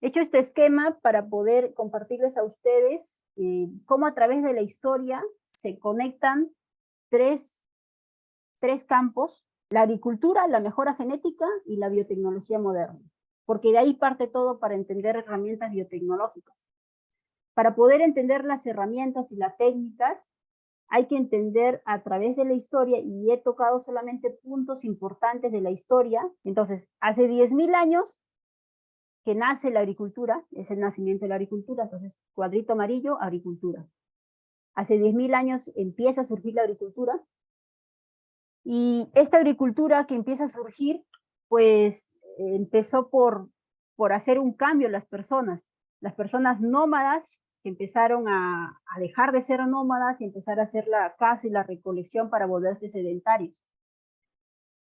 He hecho este esquema para poder compartirles a ustedes cómo a través de la historia se conectan tres, tres campos: la agricultura, la mejora genética y la biotecnología moderna, porque de ahí parte todo para entender herramientas biotecnológicas. Para poder entender las herramientas y las técnicas, hay que entender a través de la historia, y he tocado solamente puntos importantes de la historia. Entonces, hace 10.000 años que nace la agricultura, es el nacimiento de la agricultura, entonces cuadrito amarillo, agricultura. Hace 10.000 años empieza a surgir la agricultura, y esta agricultura que empieza a surgir, pues empezó por hacer un cambio en las personas nómadas que empezaron a dejar de ser nómadas y empezar a hacer la caza y la recolección para volverse sedentarios.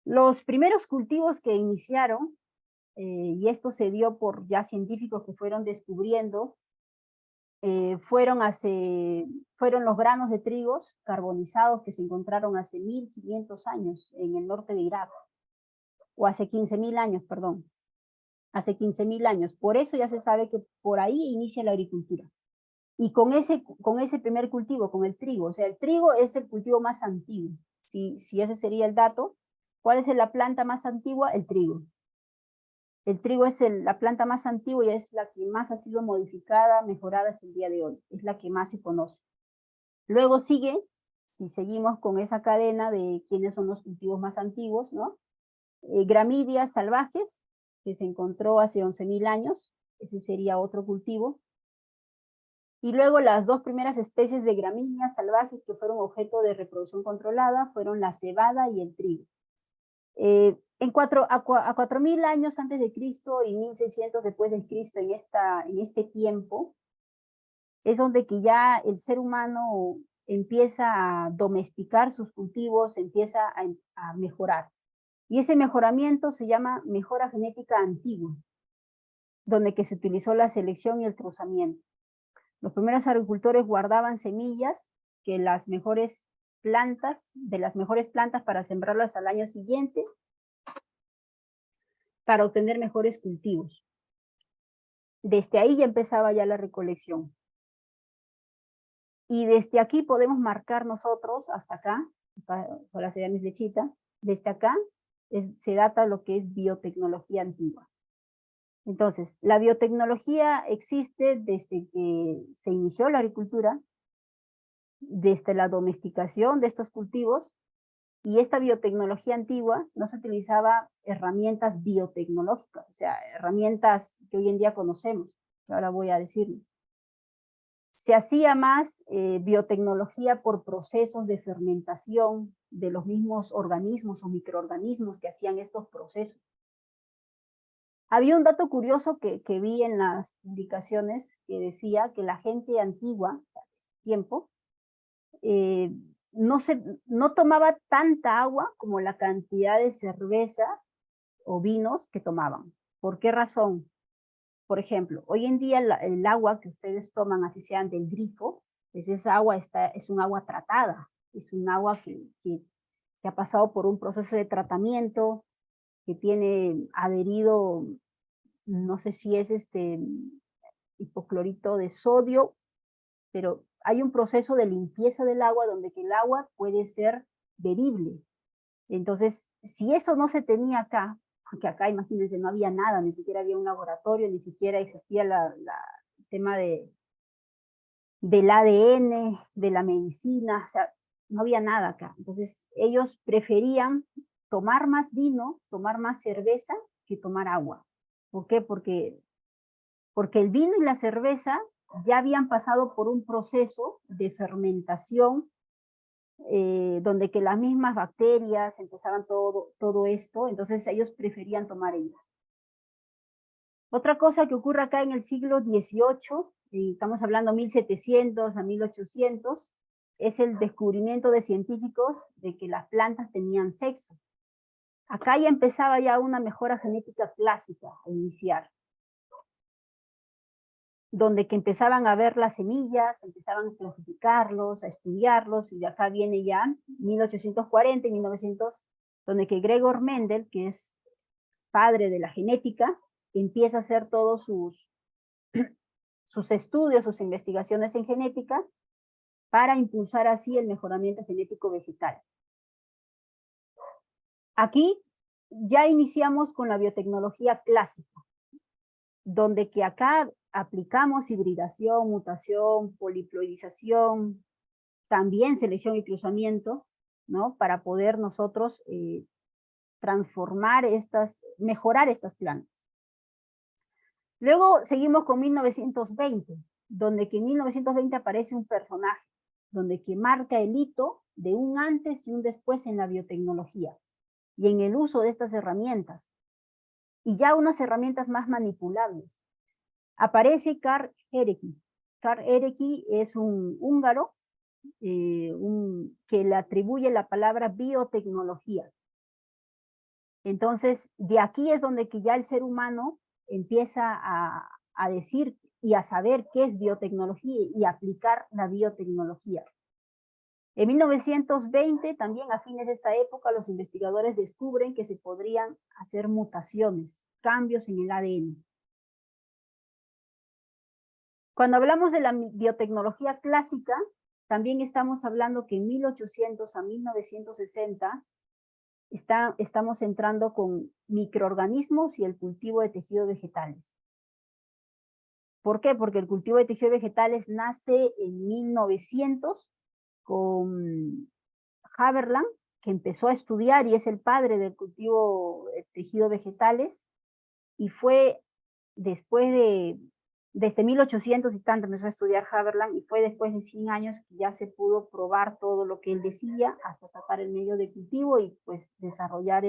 Los primeros cultivos que iniciaron, y esto se dio por ya científicos que fueron descubriendo, fueron los granos de trigos carbonizados que se encontraron hace 1500 años en el norte de Irak, o hace 15.000 años, perdón, hace 15.000 años. Por eso ya se sabe que por ahí inicia la agricultura. Y con ese primer cultivo, con el trigo, o sea, el trigo es el cultivo más antiguo. Si ese sería el dato, ¿cuál es la planta más antigua? El trigo. El trigo es la planta más antigua y es la que más ha sido modificada, mejorada hasta el día de hoy. Es la que más se conoce. Luego sigue, si seguimos con esa cadena de quiénes son los cultivos más antiguos, ¿no? Gramídeas salvajes, que se encontró hace 11.000 años. Ese sería otro cultivo. Y luego las dos primeras especies de gramíneas salvajes que fueron objeto de reproducción controlada fueron la cebada y el trigo. A 4.000 años antes de Cristo y 1.600 después de Cristo, en este tiempo, es donde que ya el ser humano empieza a domesticar sus cultivos, empieza a mejorar. Y ese mejoramiento se llama mejora genética antigua, donde que se utilizó la selección y el cruzamiento. Los primeros agricultores guardaban semillas de las mejores plantas para sembrarlas al año siguiente, para obtener mejores cultivos. Desde ahí ya empezaba ya la recolección. Y desde aquí podemos marcar nosotros hasta acá, por la mi flechita, desde acá se data lo que es biotecnología antigua. Entonces, la biotecnología existe desde que se inició la agricultura, desde la domesticación de estos cultivos, y esta biotecnología antigua no se utilizaba herramientas biotecnológicas, o sea, herramientas que hoy en día conocemos, que ahora voy a decirles. Se hacía más biotecnología por procesos de fermentación de los mismos organismos o microorganismos que hacían estos procesos. Había un dato curioso que vi en las publicaciones que decía que la gente antigua, de ese tiempo, no tomaba tanta agua como la cantidad de cerveza o vinos que tomaban. ¿Por qué razón? Por ejemplo, hoy en día el agua que ustedes toman, así sean del grifo, pues esa agua es un agua tratada, es un agua que ha pasado por un proceso de tratamiento, que tiene adherido, no sé si es hipoclorito de sodio, pero hay un proceso de limpieza del agua donde que el agua puede ser bebible. Entonces, si eso no se tenía acá, porque acá, imagínense, no había nada, ni siquiera había un laboratorio, ni siquiera existía el tema del ADN, de la medicina, o sea, no había nada acá. Entonces, ellos preferían tomar más vino, tomar más cerveza, que tomar agua. ¿Por qué? Porque el vino y la cerveza ya habían pasado por un proceso de fermentación, donde que las mismas bacterias empezaban todo esto, entonces ellos preferían tomar ella. Otra cosa que ocurre acá en el siglo XVIII, estamos hablando 1700 a 1800, es el descubrimiento de científicos de que las plantas tenían sexo. Acá ya empezaba ya una mejora genética clásica a iniciar, donde que empezaban a ver las semillas, empezaban a clasificarlos, a estudiarlos, y de acá viene ya 1840 y 1900, donde que Gregor Mendel, que es padre de la genética, empieza a hacer todos sus estudios, sus investigaciones en genética, para impulsar así el mejoramiento genético vegetal. Aquí ya iniciamos con la biotecnología clásica, donde que acá aplicamos hibridación, mutación, poliploidización, también selección y cruzamiento, ¿no? Para poder nosotros mejorar estas plantas. Luego seguimos con 1920, donde que en 1920 aparece un personaje, donde que marca el hito de un antes y un después en la biotecnología y en el uso de estas herramientas, y ya unas herramientas más manipulables. Aparece Karl Erecki. Karl Erecki es un húngaro que le atribuye la palabra biotecnología. Entonces, de aquí es donde que ya el ser humano empieza a decir y a saber qué es biotecnología y aplicar la biotecnología. En 1920, también a fines de esta época, los investigadores descubren que se podrían hacer mutaciones, cambios en el ADN. Cuando hablamos de la biotecnología clásica, también estamos hablando que en 1800 a 1960 estamos entrando con microorganismos y el cultivo de tejidos vegetales. ¿Por qué? Porque el cultivo de tejidos vegetales nace en 1900 con Haberland, que empezó a estudiar y es el padre del cultivo de tejidos vegetales, y fue después desde 1800 y tanto empezó a estudiar Haberland, y fue después de 100 años que ya se pudo probar todo lo que él decía, hasta sacar el medio de cultivo y pues desarrollar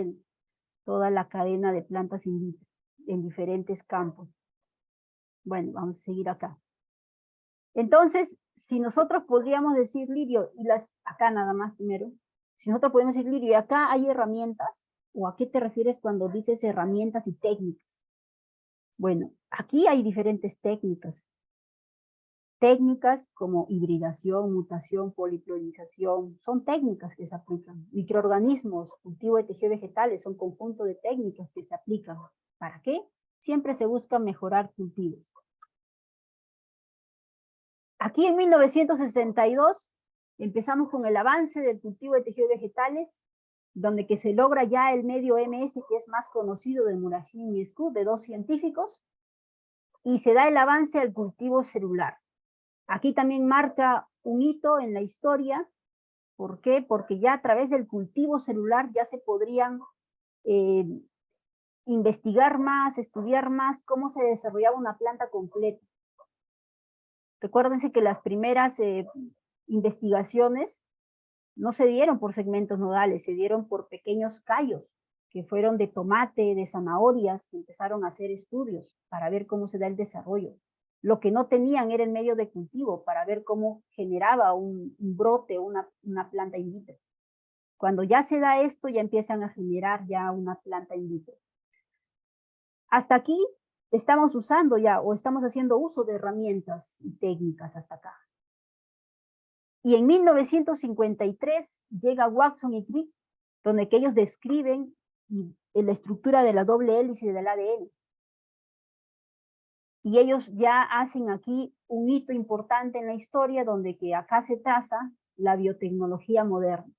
toda la cadena de plantas in vitro en diferentes campos. Bueno, vamos a seguir acá. Entonces, si nosotros podríamos decir, Lirio, acá nada más primero, si nosotros podemos decir, Lirio, ¿y acá hay herramientas? ¿O a qué te refieres cuando dices herramientas y técnicas? Bueno, aquí hay diferentes técnicas. Técnicas como hibridación, mutación, poliploidización, son técnicas que se aplican. Microorganismos, cultivo de tejidos vegetales, son conjunto de técnicas que se aplican. ¿Para qué? Siempre se busca mejorar cultivos. Aquí en 1962 empezamos con el avance del cultivo de tejidos vegetales, donde que se logra ya el medio MS, que es más conocido, de Murachin y Scout, de dos científicos, y se da el avance al cultivo celular. Aquí también marca un hito en la historia. ¿Por qué? Porque ya a través del cultivo celular ya se podrían investigar más, estudiar más cómo se desarrollaba una planta completa. Recuérdense que las primeras investigaciones no se dieron por segmentos nodales, se dieron por pequeños callos que fueron de tomate, de zanahorias, que empezaron a hacer estudios para ver cómo se da el desarrollo. Lo que no tenían era el medio de cultivo para ver cómo generaba un brote o una planta in vitro. Cuando ya se da esto, ya empiezan a generar ya una planta in vitro. Hasta aquí estamos usando ya o estamos haciendo uso de herramientas y técnicas hasta acá. Y en 1953 llega Watson y Crick, donde que ellos describen la estructura de la doble hélice del ADN. Y ellos ya hacen aquí un hito importante en la historia, donde que acá se traza la biotecnología moderna.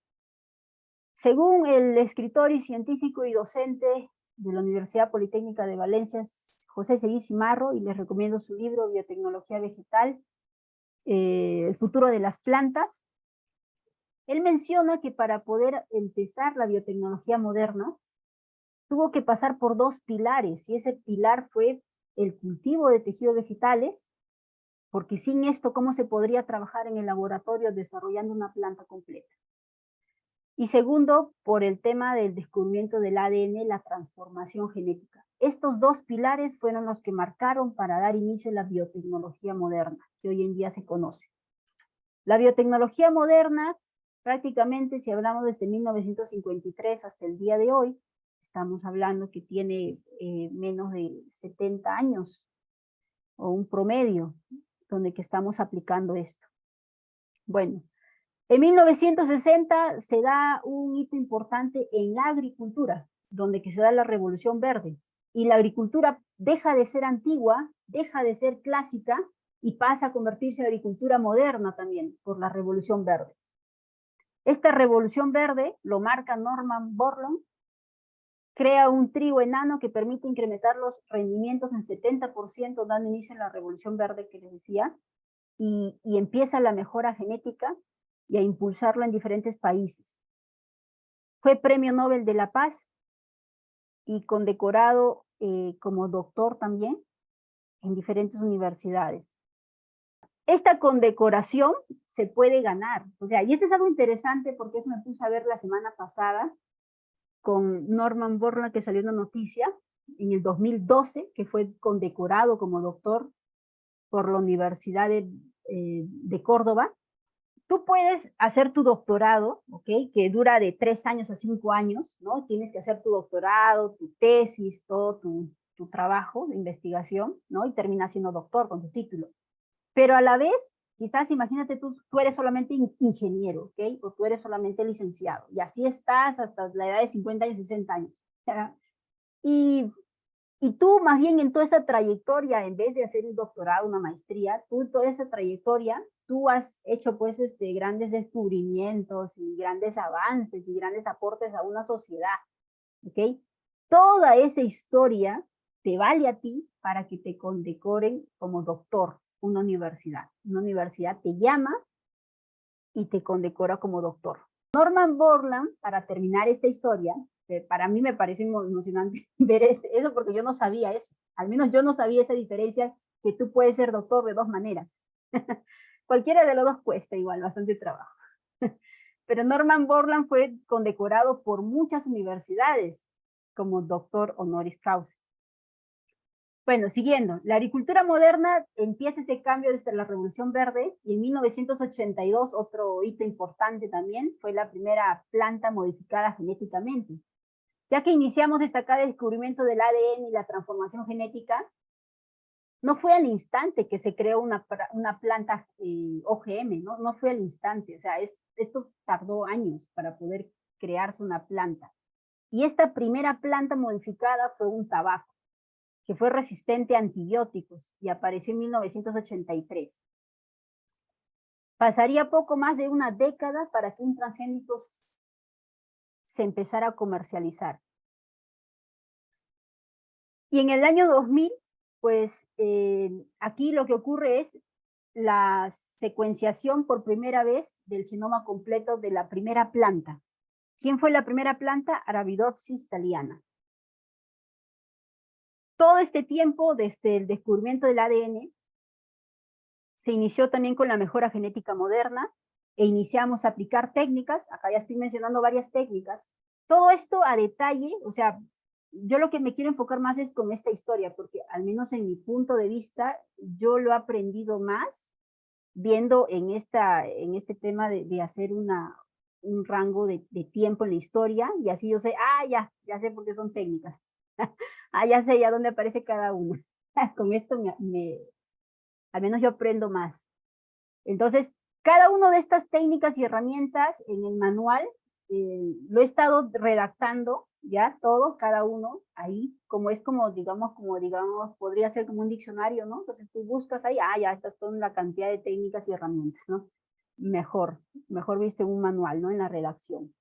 Según el escritor y científico y docente de la Universidad Politécnica de Valencia, José Seguí Cimarro, y les recomiendo su libro Biotecnología Vegetal, el futuro de las plantas, él menciona que para poder empezar la biotecnología moderna, tuvo que pasar por dos pilares, y ese pilar fue el cultivo de tejidos vegetales, porque sin esto, ¿cómo se podría trabajar en el laboratorio desarrollando una planta completa? Y segundo, por el tema del descubrimiento del ADN, la transformación genética. Estos dos pilares fueron los que marcaron para dar inicio a la biotecnología moderna, que hoy en día se conoce. La biotecnología moderna, prácticamente, si hablamos desde 1953 hasta el día de hoy, estamos hablando que tiene menos de 70 años, o un promedio, donde que estamos aplicando esto. Bueno, en 1960 se da un hito importante en la agricultura, donde que se da la Revolución Verde, y la agricultura deja de ser antigua, deja de ser clásica y pasa a convertirse en agricultura moderna también por la Revolución Verde. Esta Revolución Verde lo marca Norman Borlaug, crea un trigo enano que permite incrementar los rendimientos en 70%, dando inicio a la Revolución Verde que les decía, y empieza la mejora genética y a impulsarla en diferentes países. Fue Premio Nobel de la Paz y condecorado como doctor también en diferentes universidades. Esta condecoración se puede ganar, o sea, y esto es algo interesante porque eso me puse a ver la semana pasada con Norman Borlaug, que salió una noticia en el 2012, que fue condecorado como doctor por la Universidad de Córdoba. Tú puedes hacer tu doctorado, ¿ok? Que dura de 3 años a 5 años, ¿no? Tienes que hacer tu doctorado, tu tesis, todo tu trabajo de investigación, ¿no? Y terminas siendo doctor con tu título. Pero a la vez, quizás imagínate tú eres solamente ingeniero, ¿ok? O tú eres solamente licenciado. Y así estás hasta la edad de 50 años, 60 años. Y tú más bien en toda esa trayectoria, en vez de hacer un doctorado, una maestría, tú en toda esa trayectoria, tú has hecho pues grandes descubrimientos y grandes avances y grandes aportes a una sociedad, ¿ok? Toda esa historia te vale a ti para que te condecoren como doctor una universidad. Una universidad te llama y te condecora como doctor. Norman Borlaug, para terminar esta historia, para mí me parece emocionante ver eso porque yo no sabía eso. Al menos yo no sabía esa diferencia que tú puedes ser doctor de 2 maneras. Cualquiera de los dos cuesta igual, bastante trabajo. Pero Norman Borlaug fue condecorado por muchas universidades como doctor honoris causa. Bueno, siguiendo, la agricultura moderna empieza ese cambio desde la Revolución Verde y en 1982, otro hito importante también, fue la primera planta modificada genéticamente. Ya que iniciamos destacado el descubrimiento del ADN y la transformación genética, no fue al instante que se creó una planta OGM, ¿no? No fue al instante, o sea, esto tardó años para poder crearse una planta. Y esta primera planta modificada fue un tabaco, que fue resistente a antibióticos y apareció en 1983. Pasaría poco más de una década para que un transgénico se empezara a comercializar. Y en el año 2000, pues aquí lo que ocurre es la secuenciación por primera vez del genoma completo de la primera planta. ¿Quién fue la primera planta? Arabidopsis thaliana. Todo este tiempo, desde el descubrimiento del ADN, se inició también con la mejora genética moderna e iniciamos a aplicar técnicas, acá ya estoy mencionando varias técnicas, todo esto a detalle, o sea, yo lo que me quiero enfocar más es con esta historia, porque al menos en mi punto de vista, yo lo he aprendido más viendo en este tema de hacer un rango de tiempo en la historia, y así yo sé, ya sé por qué son técnicas, ya sé ya dónde aparece cada una. Con esto al menos yo aprendo más. Entonces, cada una de estas técnicas y herramientas en el manual lo he estado redactando, ya todo, cada uno ahí, digamos, podría ser como un diccionario, ¿no? Entonces tú buscas ahí, ya estas son la cantidad de técnicas y herramientas, ¿no? Mejor visto en un manual, ¿no? En la redacción.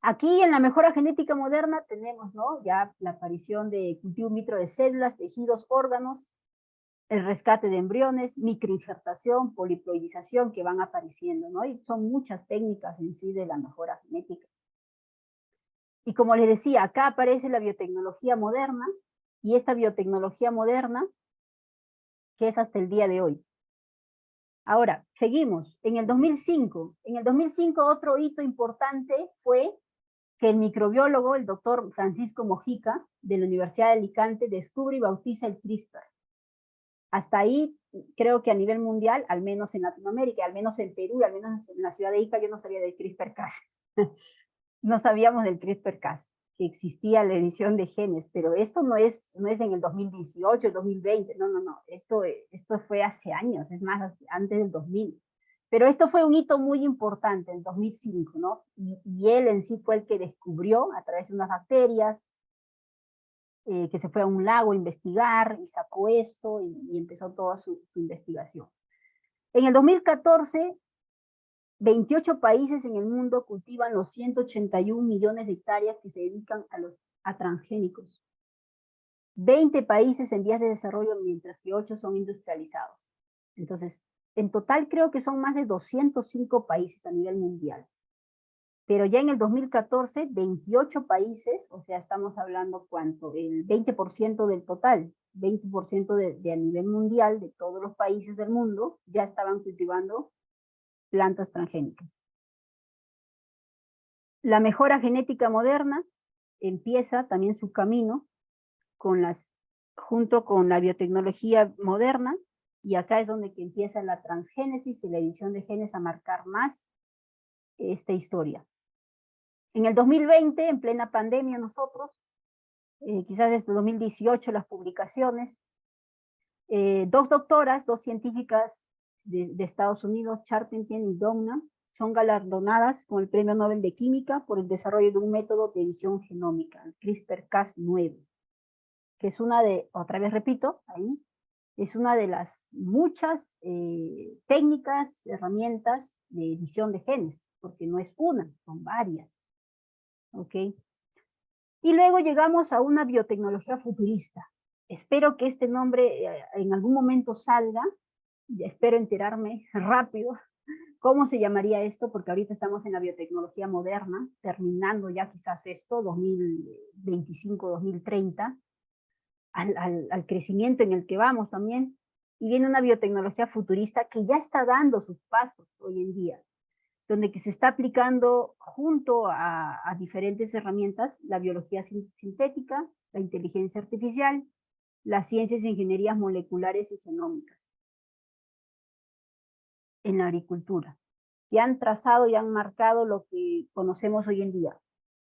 Aquí en la mejora genética moderna tenemos, ¿no? Ya la aparición de cultivo in vitro de células, tejidos, órganos, el rescate de embriones, microinjertación, poliploidización que van apareciendo, ¿no? Y son muchas técnicas en sí de la mejora genética. Y como les decía, acá aparece la biotecnología moderna, y esta biotecnología moderna que es hasta el día de hoy. Ahora, seguimos. En el 2005 otro hito importante fue que el microbiólogo, el doctor Francisco Mojica, de la Universidad de Alicante, descubre y bautiza el CRISPR. Hasta ahí, creo que a nivel mundial, al menos en Latinoamérica, al menos en Perú, al menos en la ciudad de Ica, yo no sabía del CRISPR-Cas. No sabíamos del CRISPR-Cas, que existía la edición de genes, pero esto no es en el 2018, 2020, no, esto fue hace años, es más, antes del 2000. Pero esto fue un hito muy importante en 2005, ¿no? Y él en sí fue el que descubrió, a través de unas bacterias, que se fue a un lago a investigar y sacó esto y empezó toda su investigación. En el 2014, 28 países en el mundo cultivan los 181 millones de hectáreas que se dedican a transgénicos. 20 países en vías de desarrollo, mientras que 8 son industrializados. Entonces, en total creo que son más de 205 países a nivel mundial. Pero ya en el 2014, 28 países, o sea, estamos hablando cuánto, el 20% del total, 20% de a nivel mundial, de todos los países del mundo, ya estaban cultivando plantas transgénicas. La mejora genética moderna empieza también su camino junto con la biotecnología moderna, y acá es donde que empieza la transgénesis y la edición de genes a marcar más esta historia. En el 2020, en plena pandemia nosotros, quizás desde 2018 las publicaciones, dos doctoras, dos científicas de Estados Unidos, Charpentier y Doudna, son galardonadas con el Premio Nobel de Química por el desarrollo de un método de edición genómica, el CRISPR-Cas9, que es una de, otra vez repito, ahí, es una de las muchas técnicas, herramientas de edición de genes, porque no es una, son varias. ¿Ok? Y luego llegamos a una biotecnología futurista. Espero que este nombre en algún momento salga, espero enterarme rápido cómo se llamaría esto, porque ahorita estamos en la biotecnología moderna, terminando ya quizás esto, 2025, 2030, al crecimiento en el que vamos también, y viene una biotecnología futurista que ya está dando sus pasos hoy en día, donde que se está aplicando junto a diferentes herramientas la biología sintética, la inteligencia artificial, las ciencias e ingenierías moleculares y genómicas en la agricultura, que han trazado y han marcado lo que conocemos hoy en día.